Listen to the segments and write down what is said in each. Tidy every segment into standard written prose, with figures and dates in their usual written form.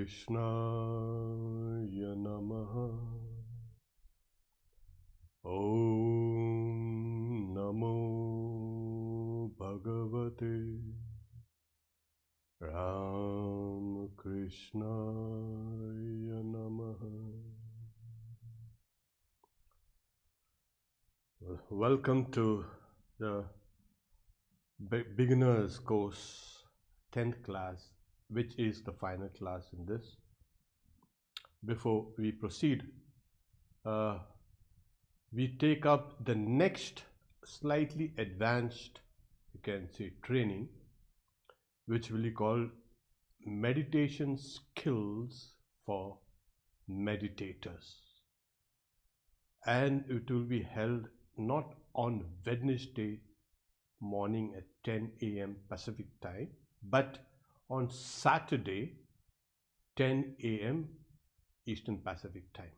Krishnaya Namaha. Om Namo Bhagavate Ram Krishnaya Namaha. Welcome to the beginners course, 10th class, which is the final class in this. Before we proceed, we take up the next slightly advanced, you can say, training, which will be called meditation skills for meditators. And it will be held not on Wednesday morning at 10 a.m. Pacific time, but on Saturday 10 a.m. Eastern Pacific time.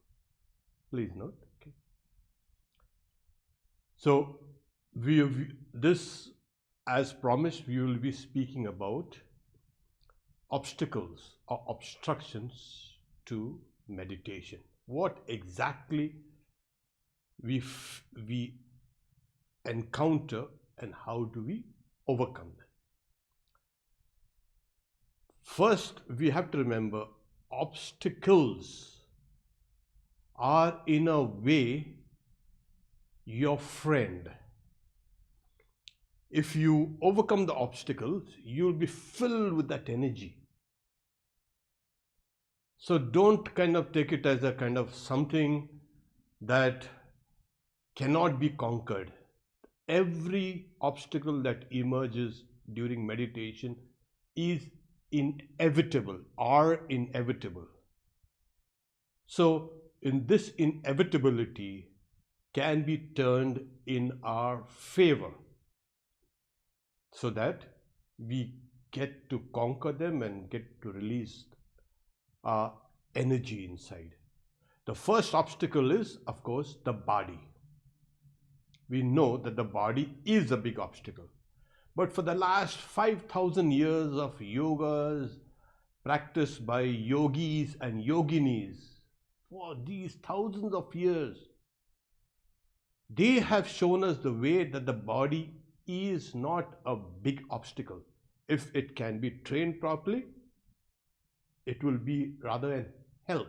Please note. Okay. So this, as promised, we will be speaking about obstacles or obstructions to meditation. What exactly we encounter and how do we overcome them? First, we have to remember obstacles are in a way your friend. If you overcome the obstacles, you'll be filled with that energy. So don't kind of take it as a kind of something that cannot be conquered. Every obstacle that emerges during meditation is inevitable, are inevitable. So in this inevitability can be turned in our favor so that we get to conquer them and get to release our energy inside. The first obstacle is, of course, the body. We know that the body is a big obstacle. But for the last 5,000 years of yogas practiced by yogis and yoginis, for these thousands of years, they have shown us the way that the body is not a big obstacle. If it can be trained properly, it will be rather an help.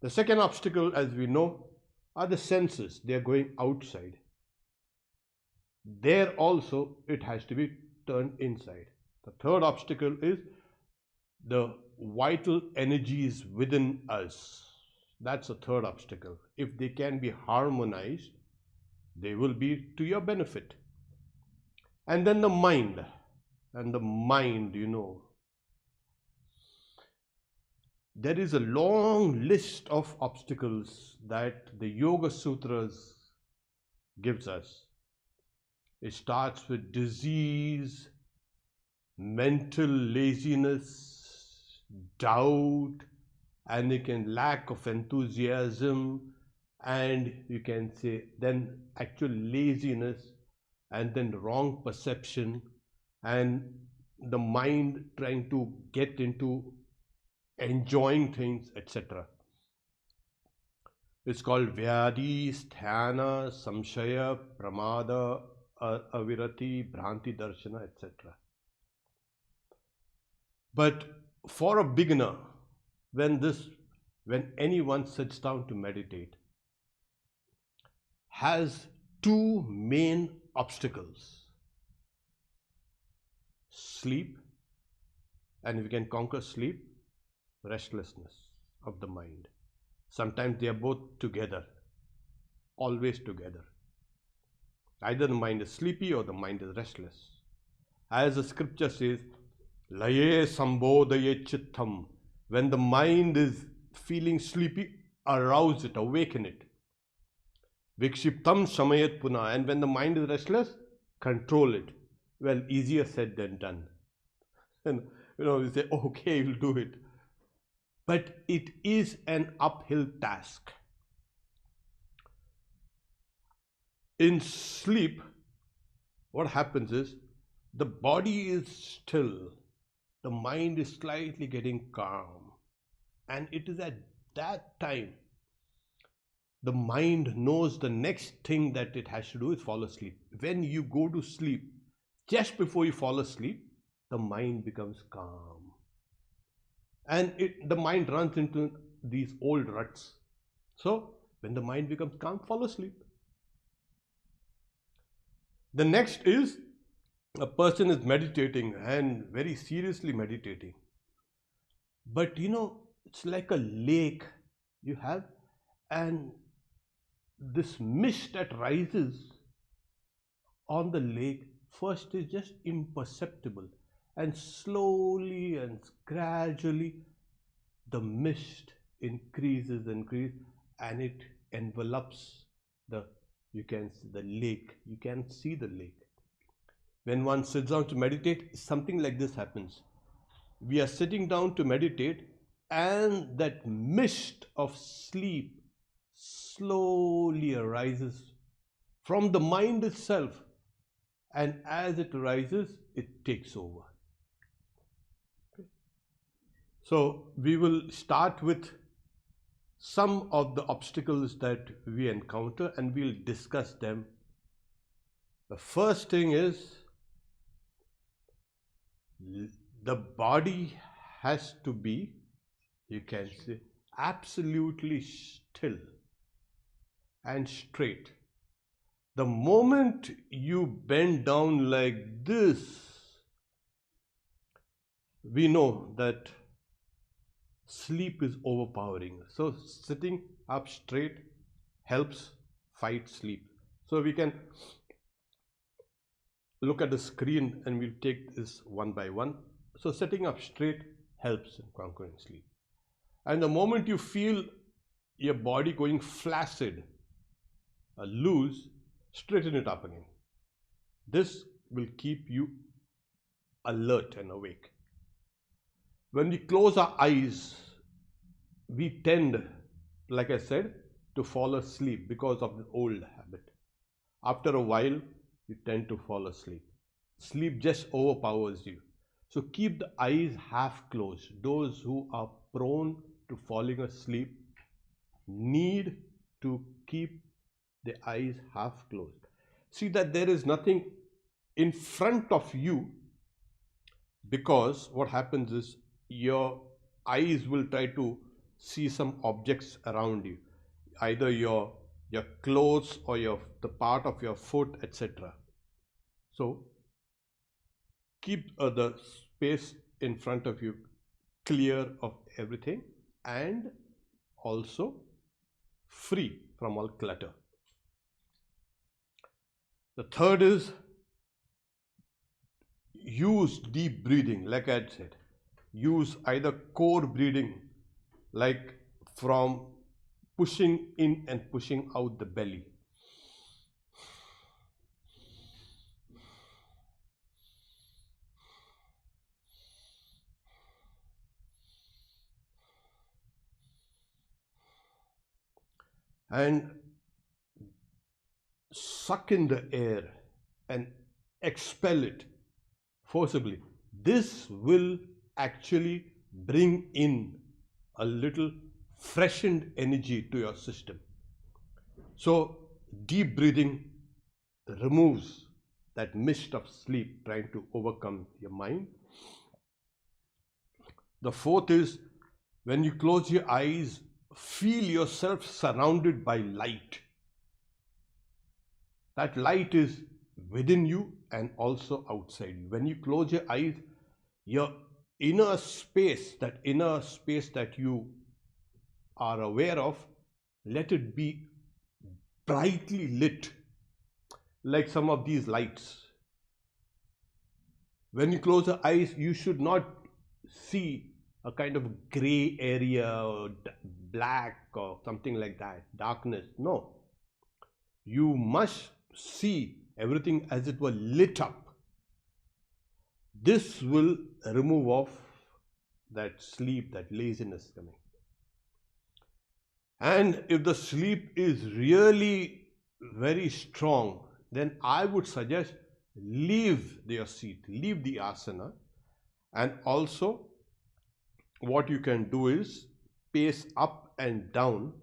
The second obstacle, as we know, are the senses. They are going outside. There also it has to be turned inside. The third obstacle is the vital energies within us. That's the third obstacle. If they can be harmonized, they will be to your benefit. And then the mind. And the mind, there is a long list of obstacles that the Yoga Sutras gives us. It starts with disease, mental laziness, doubt, and lack of enthusiasm, and you can say then actual laziness, and then wrong perception, and the mind trying to get into enjoying things, etc. It's called Vyadi, Sthana, Samshaya, Pramada, Avirati, Bhranti Darshana, etc. But for a beginner, when anyone sits down to meditate, has two main obstacles: sleep, and if you can conquer sleep, restlessness of the mind. Sometimes they are both together, always together. Either the mind is sleepy or the mind is restless. As the scripture says, Laye Sambodhaye Chittam. When the mind is feeling sleepy, arouse it, awaken it. Vikshiptam Shamayat Puna. And when the mind is restless, control it. Well, easier said than done. And you say, okay, we'll do it. But it is an uphill task. In sleep, what happens is the body is still, the mind is slightly getting calm. And it is at that time the mind knows the next thing that it has to do is fall asleep. When you go to sleep, just before you fall asleep, the mind becomes calm. And the mind runs into these old ruts. So, when the mind becomes calm, fall asleep. The next is a person is meditating and very seriously meditating. But it's like a lake you have, and this mist that rises on the lake first is just imperceptible, and slowly and gradually the mist increases, and it envelops the you can see the lake. You can see the lake. When one sits down to meditate, something like this happens. We are sitting down to meditate, and that mist of sleep slowly arises from the mind itself, and as it arises, it takes over. So we will start with some of the obstacles that we encounter, and we'll discuss them. The first thing is the body has to be, you can say, absolutely still and straight. The moment you bend down like this, we know that sleep is overpowering. So sitting up straight helps fight sleep. So we can look at the screen and we'll take this one by one. So sitting up straight helps in conquering sleep. And the moment you feel your body going flaccid, loose, straighten it up again. This will keep you alert and awake. When we close our eyes, we tend, like I said, to fall asleep because of the old habit. After a while, you tend to fall asleep. Sleep just overpowers you. So keep the eyes half closed. Those who are prone to falling asleep need to keep the eyes half closed. See that there is nothing in front of you, because what happens is your eyes will try to see some objects around you, either your clothes or the part of your foot, etc. So keep the space in front of you clear of everything and also free from all clutter. The third is use deep breathing. Like I said, use either core breathing, like from pushing in and pushing out the belly. And suck in the air and expel it forcibly. This will actually bring in a little freshened energy to your system. So deep breathing removes that mist of sleep trying to overcome your mind. The fourth is, when you close your eyes, feel yourself surrounded by light. That light is within you and also outside you. When you close your eyes, your inner space that you are aware of, let it be brightly lit, like some of these lights. When you close your eyes, you should not see a kind of gray area or black or something like that, darkness. No. You must see everything as it were lit up. This will remove off that sleep, that laziness coming. And if the sleep is really very strong, then I would suggest leave your seat, leave the asana, And also what you can do is pace up and down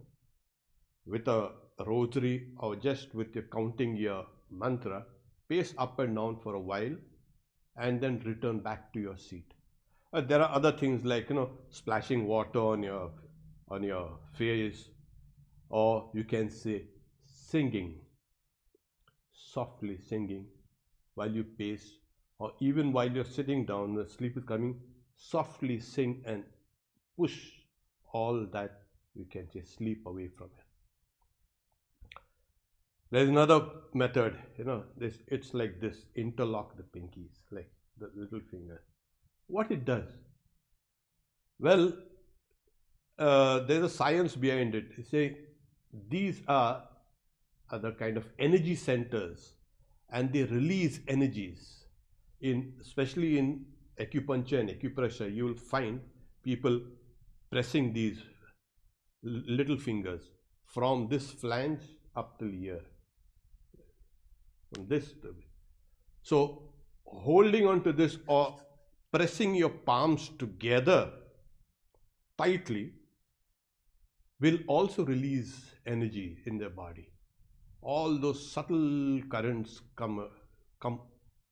with a rosary or just with your counting your mantra, pace up and down for a while and then return back to your seat. There are other things like splashing water on your face, or you can say singing, softly singing while you pace, or even while you're sitting down, the sleep is coming, softly sing and push all that you can say sleep away from it. There's another method, this it's like this: interlock the pinkies, like the little finger. What it does? Well, there's a science behind it. They say these are the kind of energy centers, and they release energies. Especially in acupuncture and acupressure, you will find people pressing these little fingers from this flange up till here, from this to this. So holding on to this or pressing your palms together tightly will also release energy in their body. All those subtle currents come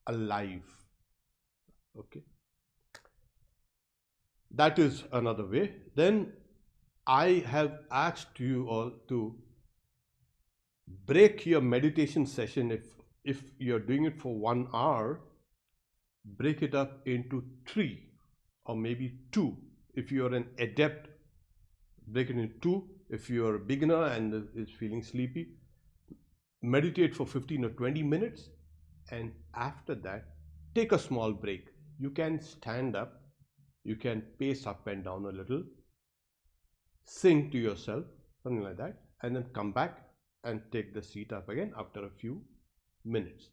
alive. Okay, that is another way. Then I have asked you all to break your meditation session. If you're doing it for 1 hour, break it up into 3 or maybe 2. If you're an adept, break it into 2. If you're a beginner and is feeling sleepy, meditate for 15 or 20 minutes, and after that take a small break. You can stand up, you can pace up and down a little, sing to yourself, something like that, and then come back and take the seat up again after a few minutes.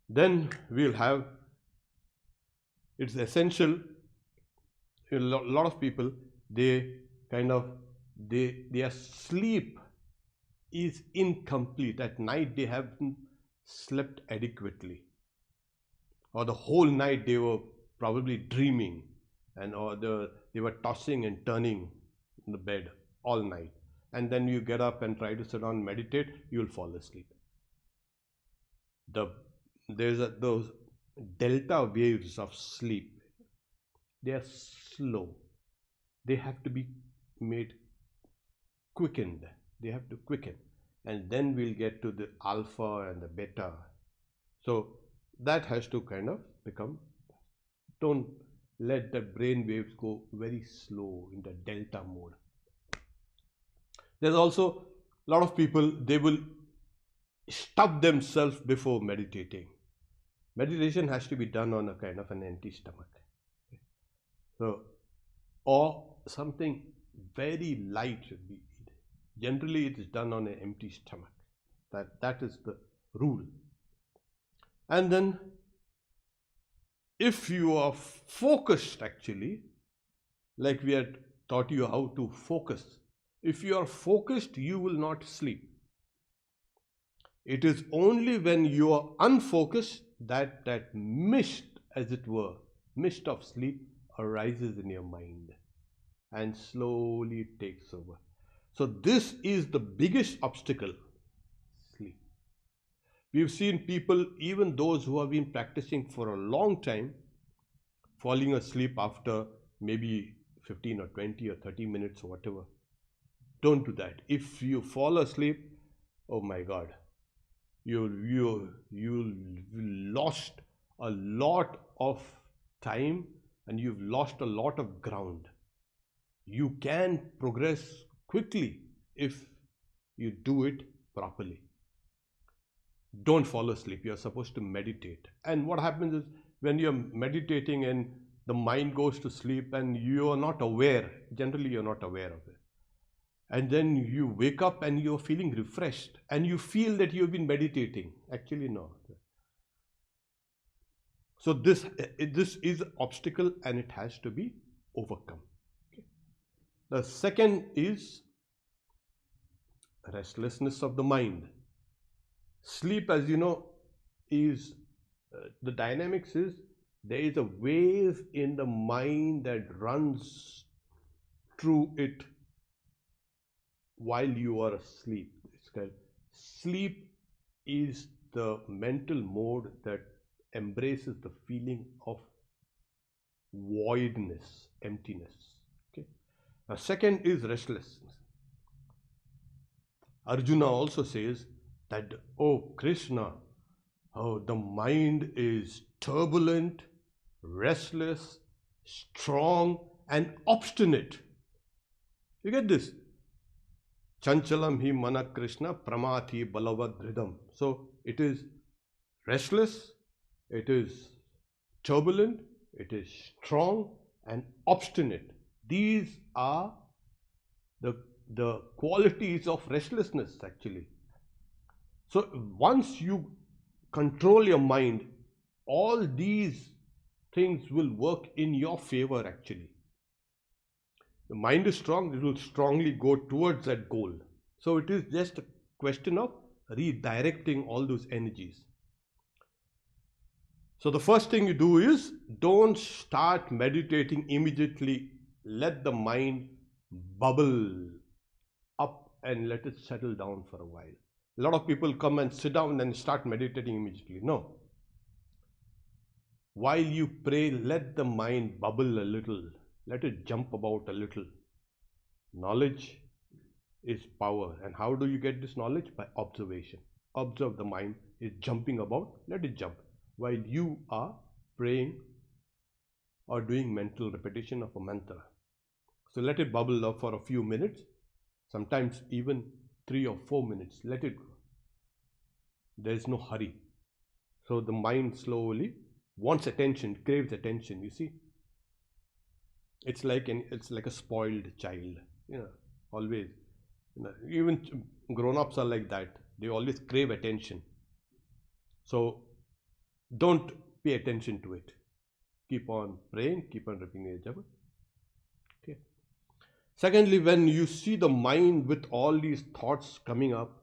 Then we'll have, it's essential, a lot of people, their sleep is incomplete. At night they haven't slept adequately, or the whole night they were probably dreaming, they were tossing and turning in the bed all night, and then you get up and try to sit down and meditate, you'll fall asleep. Those delta waves of sleep, they are slow, they have to be made quickened, they have to quicken, and then we'll get to the alpha and the beta. So that has to kind of become, don't let the brain waves go very slow in the delta mode. There's also a lot of people, they will stuff themselves before meditating. Meditation has to be done on a kind of an empty stomach. So, or something very light should be eaten. Generally, it is done on an empty stomach. That is the rule. And then, if you are focused, actually, like we had taught you how to focus, if you are focused, you will not sleep. It is only when you are unfocused that mist, as it were, mist of sleep arises in your mind and slowly takes over. So this is the biggest obstacle, sleep. We've seen people, even those who have been practicing for a long time, falling asleep after maybe 15 or 20 or 30 minutes or whatever. Don't do that. If you fall asleep, oh my God, you lost a lot of time and you've lost a lot of ground. You can progress quickly if you do it properly. Don't fall asleep. You're supposed to meditate. And what happens is, when you're meditating and the mind goes to sleep and you are not aware, generally you're not aware of it, and then you wake up and you're feeling refreshed and you feel that you've been meditating. Actually, no. So this is an obstacle and it has to be overcome. Okay. The second is restlessness of the mind. Sleep, as you know, is the dynamics is There is a wave in the mind that runs through it while you are asleep. It's called sleep is the mental mode that embraces the feeling of voidness, emptiness. Okay. Now, second is restlessness. Arjuna also says that, oh Krishna, oh, the mind is turbulent, restless, strong, and obstinate. You get this? Chanchalam hi mana Krishna pramati balavadridam. So it is restless, it is turbulent, it is strong and obstinate. These are the, the qualities of restlessness actually. So once you control your mind, all these things will work in your favor actually. The mind is strong, it will strongly go towards that goal. So it is just a question of redirecting all those energies. So the first thing you do is don't start meditating immediately. Let the mind bubble up and let it settle down for a while. A lot of people come and sit down and start meditating immediately. No. While you pray, let the mind bubble a little. Let it jump about a little. Knowledge is power. And how do you get this knowledge? By observation. Observe the mind is jumping about, let it jump. While you are praying or doing mental repetition of a mantra. So let it bubble up for a few minutes, sometimes even 3 or 4 minutes. Let it go. There is no hurry. So the mind slowly wants attention, craves attention, you see. It's like a spoiled child, always. Even grown-ups are like that. They always crave attention. So don't pay attention to it. Keep on praying, keep on repeating the japa. Okay. Secondly, when you see the mind with all these thoughts coming up,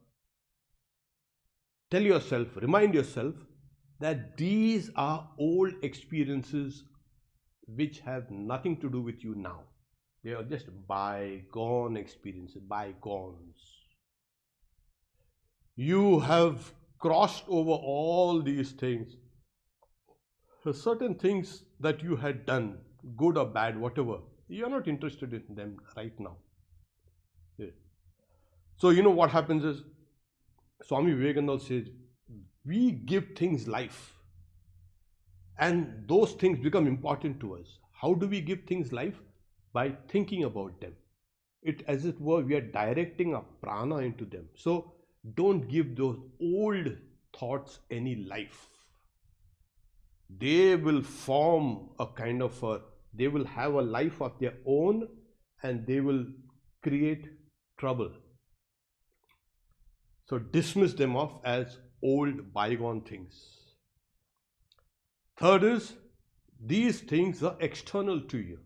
tell yourself, remind yourself that these are old experiences which have nothing to do with you now. They are just bygone experiences, bygones. You have crossed over all these things. Certain things that you had done, good or bad, whatever, you are not interested in them right now. Yeah. So what happens is, Swami Vivekananda says, we give things life and those things become important to us. How do we give things life? By thinking about them. It, as it were, we are directing our prana into them. So don't give those old thoughts any life. They will form they will have a life of their own and they will create trouble. So dismiss them off as old bygone things. Third is, these things are external to you.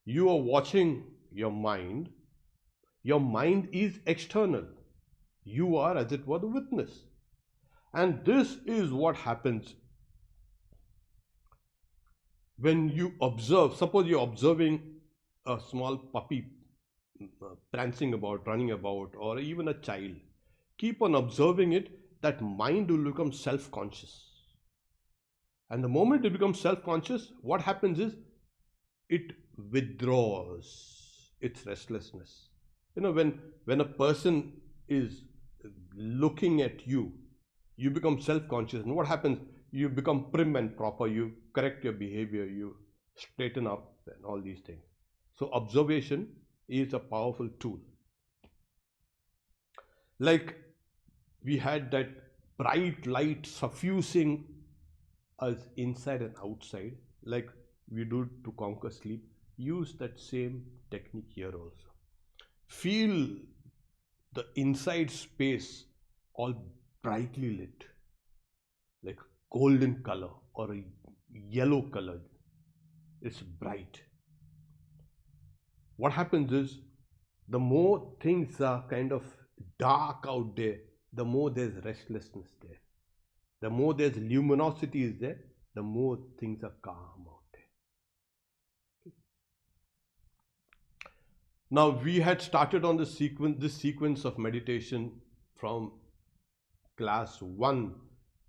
You are watching your mind. Your mind is external. You are, as it were, the witness. And this is what happens when you observe. Suppose you're observing a small puppy prancing about, running about, or even a child. Keep on observing it, that mind will become self-conscious. And the moment it becomes self-conscious, what happens is it withdraws its restlessness. When a person is looking at you, you become self-conscious, and what happens? You become prim and proper, you correct your behavior, you straighten up and all these things. So observation is a powerful tool. Like we had that bright light suffusing us inside and outside, like we do to conquer sleep. Use that same technique here also. Feel the inside space all brightly lit, like golden color or a yellow color. It's bright. What happens is, the more things are kind of dark out there, the more there's restlessness there. The more there's luminosity is there, the more things are calm out there. Now we had started on this sequence of meditation from class 1,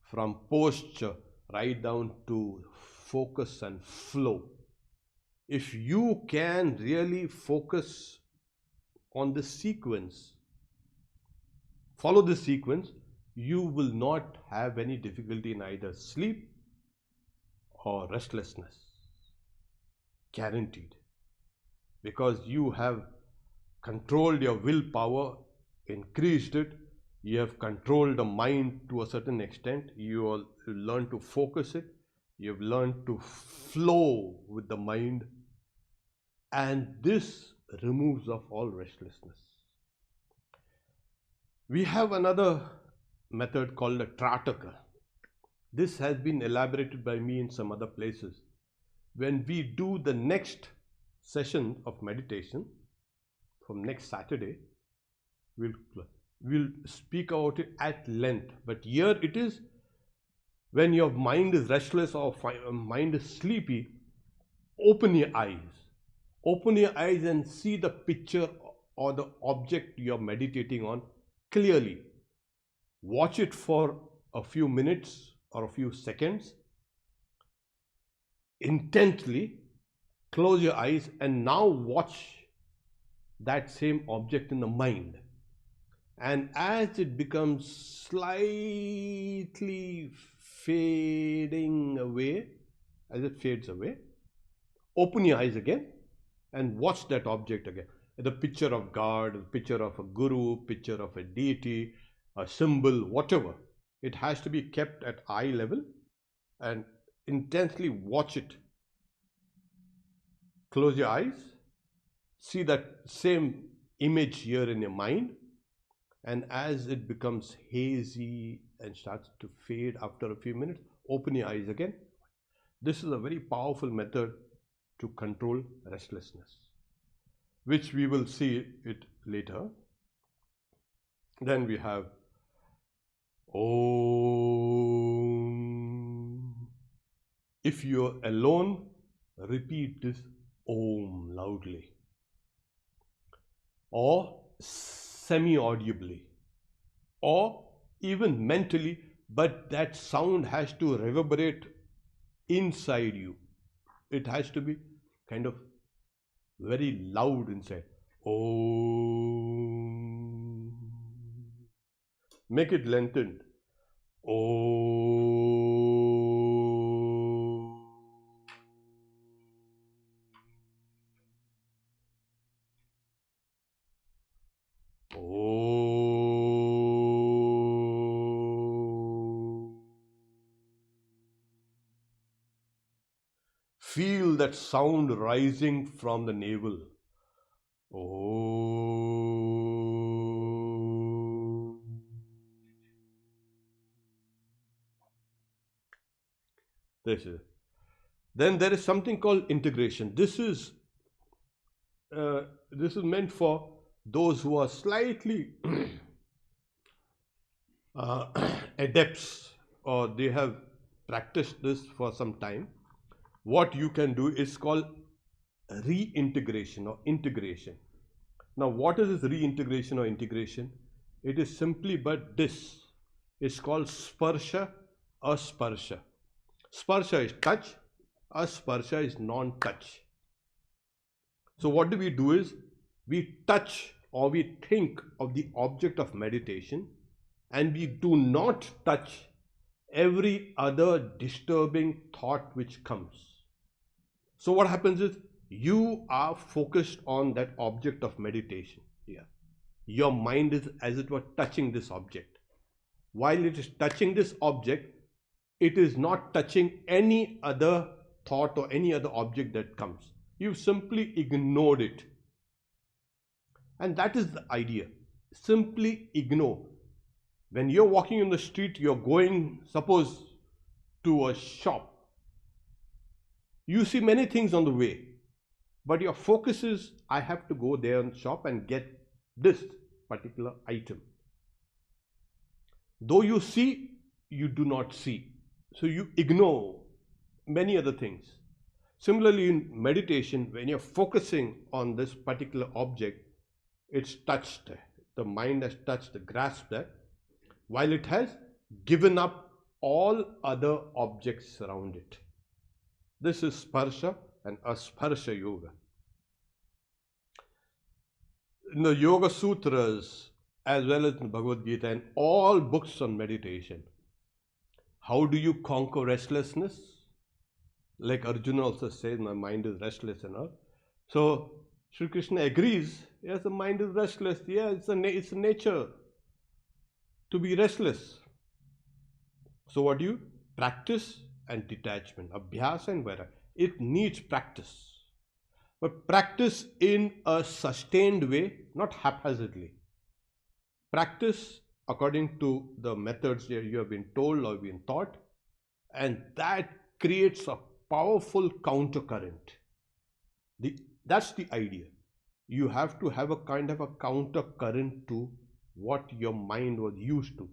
from posture right down to focus and flow. If you can really focus on the sequence, follow the sequence, you will not have any difficulty in either sleep or restlessness. Guaranteed. Because you have controlled your willpower, increased it, you have controlled the mind to a certain extent, you will learn to focus it, you have learned to flow with the mind, and this removes of all restlessness. We have another method called a Trataka. This has been elaborated by me in some other places. When we do the next session of meditation from next Saturday, we'll speak about it at length. But here it is, when your mind is restless or mind is sleepy, open your eyes. Open your eyes and see the picture or the object you're meditating on clearly. Watch it for a few minutes or a few seconds intently. Close your eyes and now watch that same object in the mind. And as it becomes slightly fading away, as it fades away, open your eyes again and watch that object again. The picture of God, the picture of a guru, picture of a deity, a symbol, whatever. It has to be kept at eye level and intensely watch it. Close your eyes, see that same image here in your mind, and as it becomes hazy and starts to fade after a few minutes, open your eyes again. This is a very powerful method to control restlessness, which we will see it later. Then we have Om. If you're alone, repeat this Om loudly or semi-audibly or even mentally, but that sound has to reverberate inside you. It has to be kind of very loud inside. Om. Make it lengthened. Om. Om. Feel that sound rising from the navel. Om. This is. Then there is something called integration. This is meant for those who are slightly adepts, or they have practiced this for some time. What you can do is called reintegration or integration. Now, what is this reintegration or integration? It is simply but this. It's called sparsha, asparsha. Sparsha is touch, asparsha is non-touch. So what do is we touch or we think of the object of meditation and we do not touch every other disturbing thought which comes. So what happens is you are focused on that object of meditation here. Your mind is as it were touching this object. While it is touching this object, it is not touching any other thought or any other object that comes. You've simply ignored it. And that is the idea. Simply ignore. When you're walking in the street, you're going, suppose, to a shop. You see many things on the way, but your focus is, I have to go there and shop and get this particular item. Though you see, you do not see. So you ignore many other things. Similarly, in meditation, when you're focusing on this particular object, it's touched, the mind has touched, grasped that, while it has given up all other objects around it. This is sparsha and asparsha yoga. In the Yoga Sutras, as well as in Bhagavad Gita and all books on meditation, how do you conquer restlessness? Like Arjuna also says, my mind is restless and all. So Sri Krishna agrees, yes, the mind is restless. Yeah, it's a nature to be restless. So what do you? Practice and detachment, abhyasa and vairagya. It needs practice. But practice in a sustained way, not haphazardly. Practice according to the methods that you have been told or been taught, and that creates a powerful countercurrent. That's the idea. You have to have a kind of a countercurrent to what your mind was used to.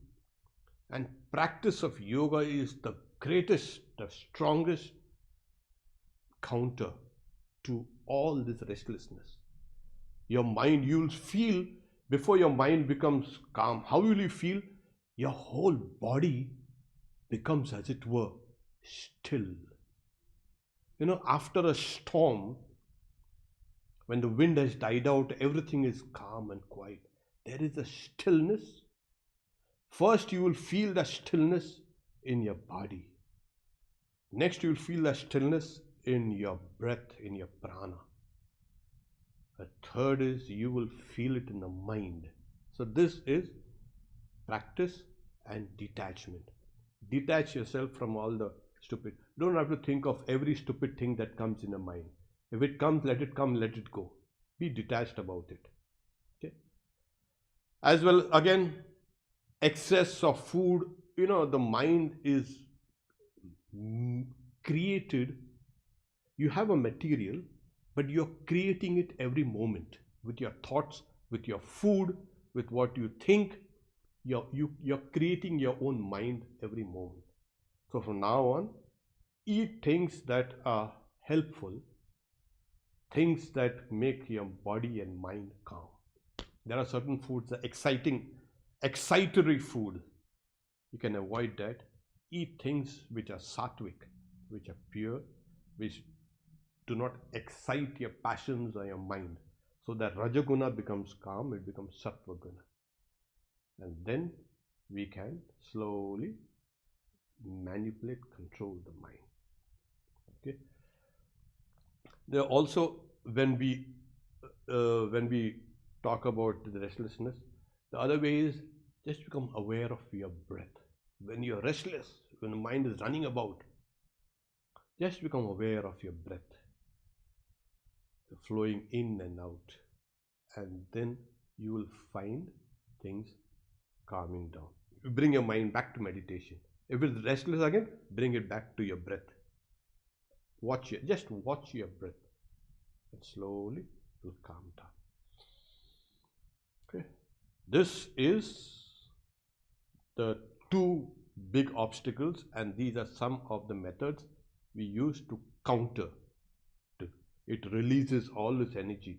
And practice of yoga is the greatest, the strongest counter to all this restlessness. Your mind, you'll feel, before your mind becomes calm, how will you feel? Your whole body becomes, as it were, still. You know, after a storm, when the wind has died out, everything is calm and quiet. There is a stillness. First, you will feel the stillness in your body. Next, you will feel the stillness in your breath, in your prana. The third is you will feel it in the mind. So this is practice and detachment. Detach yourself from all the stupid. Don't have to think of every stupid thing that comes in your mind. If it comes, let it come, let it go. Be detached about it. Okay. As well, again, excess of food. You know, the mind is created. You have a material, but you're creating it every moment with your thoughts, with your food, with what you think. You're creating your own mind every moment. So from now on, eat things that are helpful, things that make your body and mind calm. There are certain foods that are excitatory food. You can avoid that. Eat things which are sattvic, which are pure, which do not excite your passions or your mind. So that Rajaguna becomes calm, it becomes Sattvaguna. And then we can slowly manipulate, control the mind. Okay. There also, when we talk about the restlessness, the other way is just become aware of your breath. When you're restless, when the mind is running about, just become aware of your breath, flowing in and out, and then you will find things calming down. You bring your mind back to meditation. If it's restless again, bring it back to your breath. Just watch your breath, and slowly it will calm down. Okay. This is the two big obstacles, and these are some of the methods we use to counter. It releases all this energy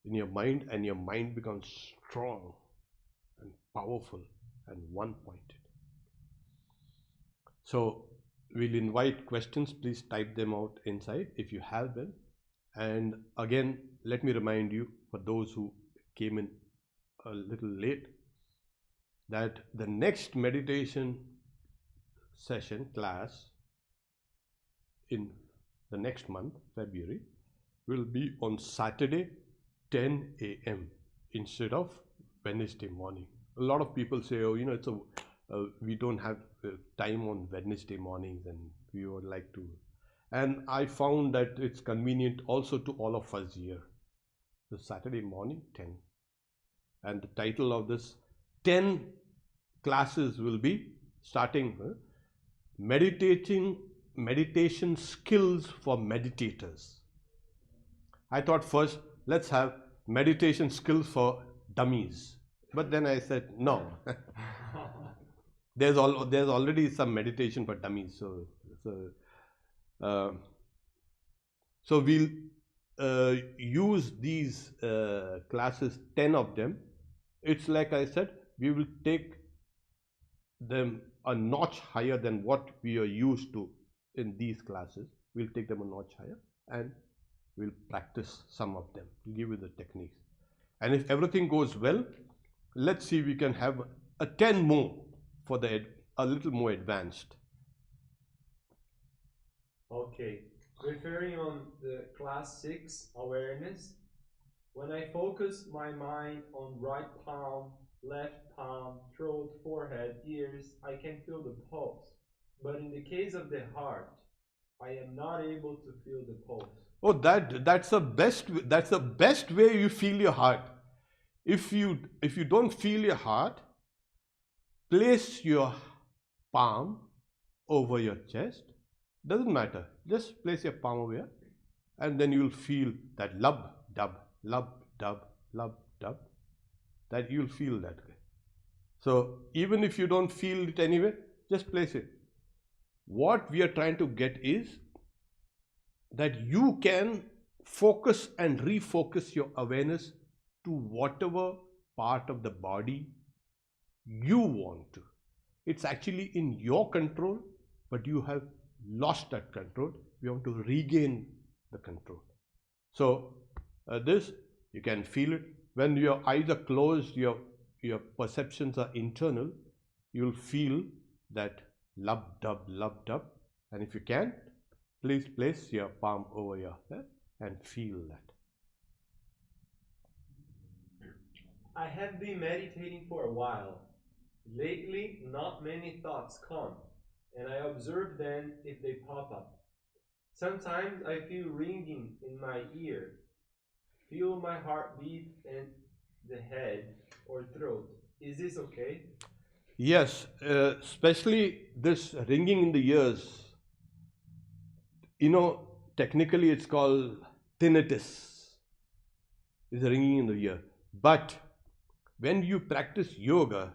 in your mind, and your mind becomes strong and powerful and one-pointed. So we'll invite questions. Please type them out inside if you have them. And again, let me remind you, for those who came in a little late, that the next meditation session class in the next month, February, will be on Saturday, 10 a.m. instead of Wednesday morning. A lot of people say, oh, you know, we don't have time on Wednesday mornings and we would like to. And I found that it's convenient also to all of us here. The Saturday morning, 10. And the title of this 10 classes will be starting meditation skills for meditators. I thought first, let's have meditation skills for dummies. But then I said, no. There's already some meditation for dummies. So Uh, so we'll use these classes, 10 of them. It's like I said, we will take them a notch higher than what we are used to in these classes. We'll take them a notch higher and we'll practice some of them. We'll give you the techniques. And if everything goes well, let's see, we can have a 10 more for a little more advanced. Okay, referring on the class 6 awareness, when I focus my mind on right palm, left palm, throat, forehead, ears, I can feel the pulse. But in the case of the heart, I am not able to feel the pulse. Oh, that's the best way you feel your heart. If you don't feel your heart, place your palm over your chest. Doesn't matter. Just place your palm over here, and then you'll feel that lub dub, lub dub, lub dub. That you'll feel that way. So even if you don't feel it anyway, just place it. What we are trying to get is that you can focus and refocus your awareness to whatever part of the body you want to. It's actually in your control, but you have lost that control. We want to regain the control. So this, you can feel it. When your eyes are closed, your perceptions are internal, you'll feel that lub dub. And if you can, please place your palm over your head and feel that. I have been meditating for a while. Lately, not many thoughts come, and I observe them if they pop up. Sometimes I feel ringing in my ear, feel my heartbeat in the head or throat. Is this okay? Yes, especially this ringing in the ears. Technically it's called tinnitus. It's a ringing in the ear. But when you practice yoga,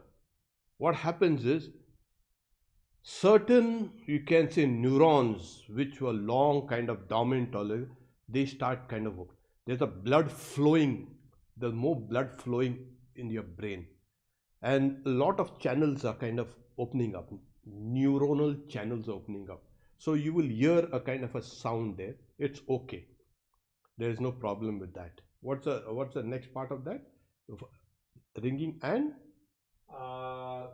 what happens is certain, you can say, neurons which were long kind of dormant, they start kind of, there's a blood flowing, there's more blood flowing in your brain, and a lot of channels are kind of opening up, neuronal channels opening up. So you will hear a kind of a sound there. It's okay. There is no problem with that. What's the next part of that? Ringing and Uh,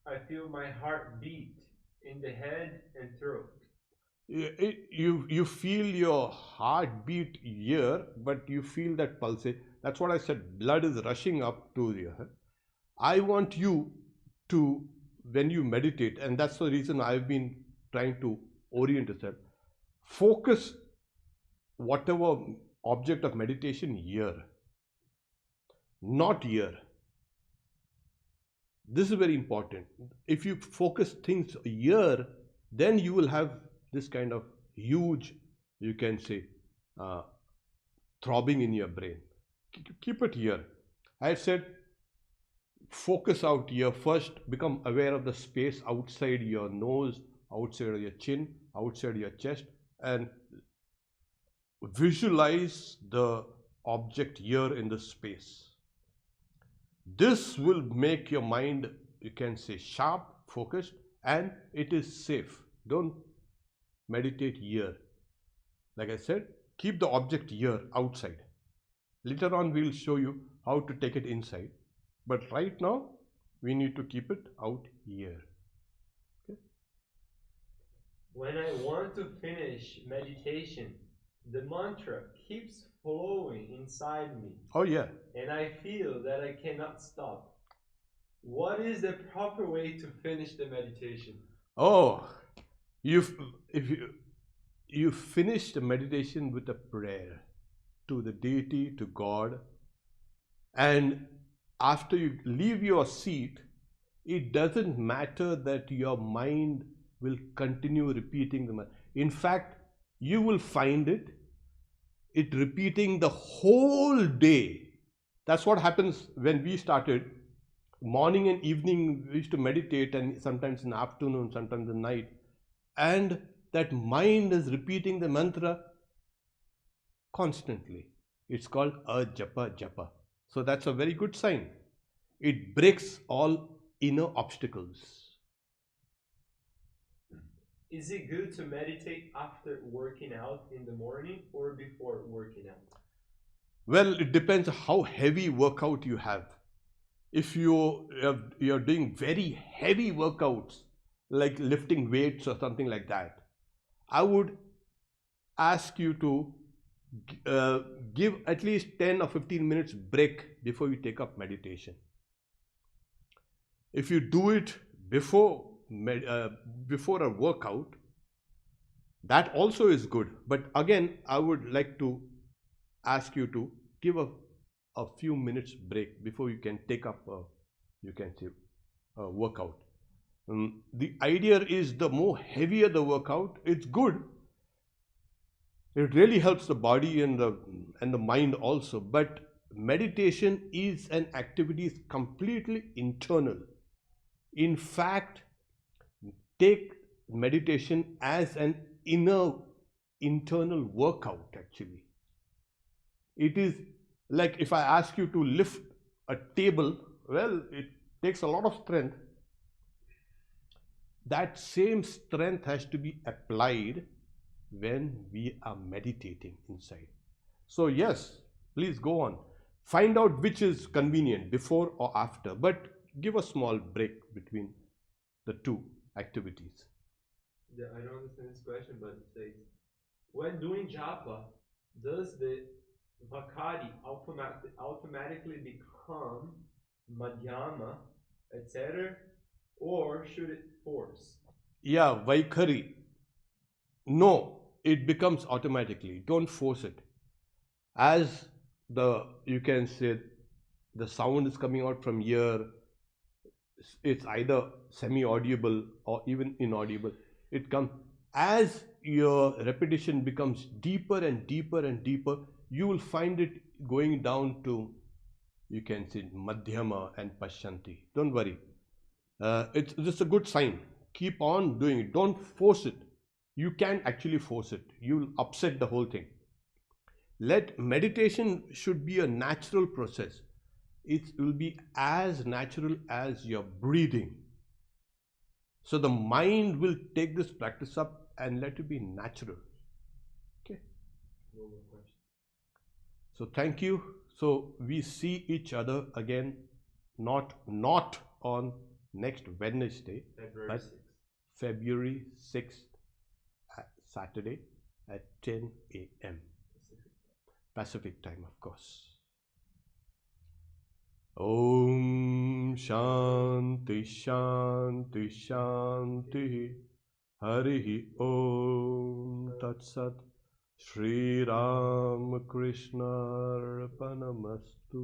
I feel my heart beat in the head and throat. you feel your heartbeat here, but you feel that pulse. That's what I said. Blood is rushing up to here. I want you to, when you meditate, and that's the reason I've been trying to orient yourself, focus whatever object of meditation here, not here. This is very important. If you focus things here, then you will have this kind of huge, you can say, throbbing in your brain. Keep it here. I said, focus out here first, become aware of the space outside your nose, outside of your chin, outside your chest, and visualize the object here in the space. This will make your mind, you can say, sharp, focused, and it is safe. Don't meditate here. Like I said, keep the object here outside. Later on, we'll show you how to take it inside. But right now, we need to keep it out here. Okay? When I want to finish meditation, the mantra keeps flowing inside me. Oh, yeah. And I feel that I cannot stop. What is the proper way to finish the meditation? Oh, if you finish the meditation with a prayer to the deity, to God, and after you leave your seat, it doesn't matter that your mind will continue repeating the. In fact, you will find it repeating the whole day. That's what happens when we started. Morning and evening we used to meditate, and sometimes in the afternoon, sometimes in the night, and that mind is repeating the mantra constantly. It's called a japa japa. So that's a very good sign. It breaks all inner obstacles. Is it good to meditate after working out in the morning or before working out? Well, it depends how heavy workout you have. If you're doing very heavy workouts like lifting weights or something like that, I would ask you to uh, give at least 10 or 15 minutes break before you take up meditation. If you do it before before a workout, that also is good. But again, I would like to ask you to give a few minutes break before you can take up you can say a workout. The idea is the more heavier the workout, it's good. It really helps the body and the mind also. But meditation is an activity is completely internal. In fact, take meditation as an inner internal workout actually. It is like if I ask you to lift a table, well, it takes a lot of strength. That same strength has to be applied when we are meditating inside. So, yes, please go on. Find out which is convenient, before or after, but give a small break between the two activities. Yeah, I don't understand this question, but it says, when doing japa, does the vakari automatically become madhyama, etc., or should it force? Yeah, Vaikhari. No, it becomes automatically. Don't force it. As you can say, the sound is coming out from here, it's either semi-audible or even inaudible. It comes as your repetition becomes deeper and deeper and deeper. You will find it going down to, you can say, madhyama and pashyanti. Don't worry. It's just a good sign. Keep on doing it. Don't force it. You can actually force it. You'll upset the whole thing. Let meditation should be a natural process. It will be as natural as your breathing. So the mind will take this practice up and let it be natural. Okay. No more questions. So thank you. So we see each other again, not on next Wednesday, February but 6th. February 6th, Saturday at 10 a.m. Pacific time, of course. Om Shanti Shanti Shanti Harihi Om Tat Sat Shri Ram Krishna Arpanamastu.